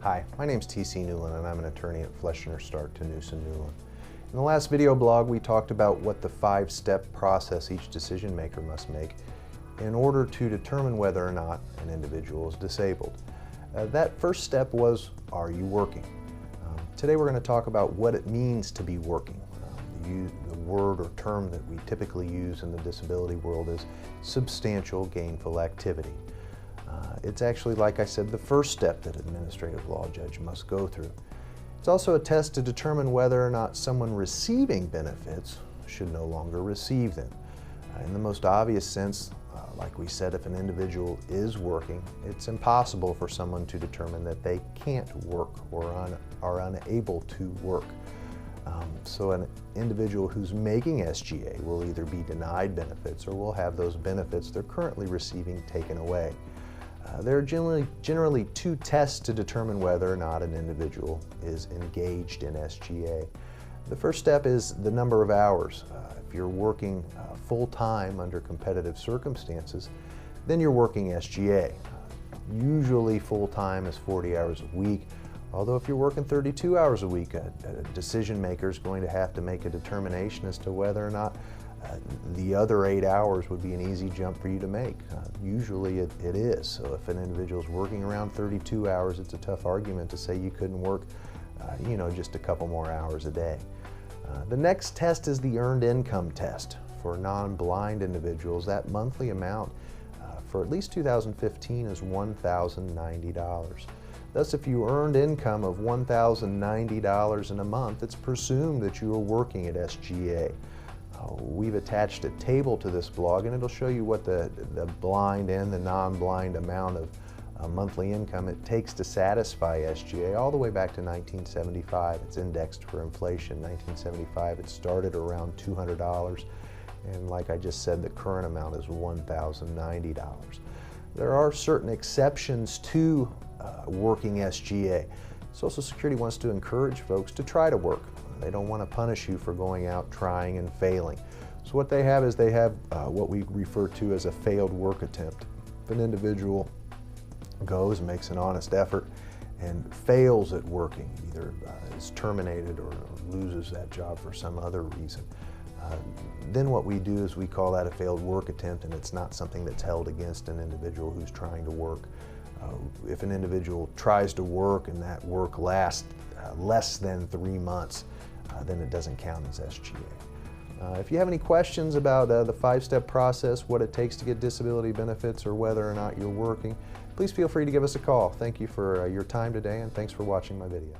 Hi, my name's T.C. Newland and I'm an attorney at Fleschner, Tanoos and Newland. In the last video blog we talked about what the 5-step process each decision maker must make in order to determine whether or not an individual is disabled. That first step was, are you working? Today we're going to talk about what it means to be working. The word or term that we typically use in the disability world is substantial gainful activity. It's actually, like I said, the first step that an administrative law judge must go through. It's also a test to determine whether or not someone receiving benefits should no longer receive them. In the most obvious sense, like we said, if an individual is working, it's impossible for someone to determine that they can't work or are unable to work. So an individual who's making SGA will either be denied benefits or will have those benefits they're currently receiving taken away. There are generally two tests to determine whether or not an individual is engaged in SGA. The first step is the number of hours. If you're working full-time under competitive circumstances, then you're working SGA. Usually full-time is 40 hours a week, although if you're working 32 hours a week, a decision maker is going to have to make a determination as to whether or not the other 8 hours would be an easy jump for you to make. Usually it is. So if an individual is working around 32 hours, it's a tough argument to say you couldn't work just a couple more hours a day. The next test is the earned income test. For non-blind individuals, that monthly amount for at least 2015 is $1,090. Thus, if you earned income of $1,090 in a month, it's presumed that you are working at SGA. We've attached a table to this blog and it'll show you what the blind and the non-blind amount of monthly income it takes to satisfy SGA all the way back to 1975. It's indexed for inflation. 1975 it started around $200, and like I just said, the current amount is $1,090. There are certain exceptions to working SGA. Social Security wants to encourage folks to try to work. They don't want to punish you for going out, trying, and failing. So what they have is what we refer to as a failed work attempt. If an individual goes, makes an honest effort, and fails at working, either is terminated or loses that job for some other reason, then what we do is we call that a failed work attempt, and it's not something that's held against an individual who's trying to work. If an individual tries to work and that work lasts less than 3 months, then it doesn't count as SGA. If you have any questions about the 5-step process, what it takes to get disability benefits, or whether or not you're working, please feel free to give us a call. Thank you for your time today, and thanks for watching my video.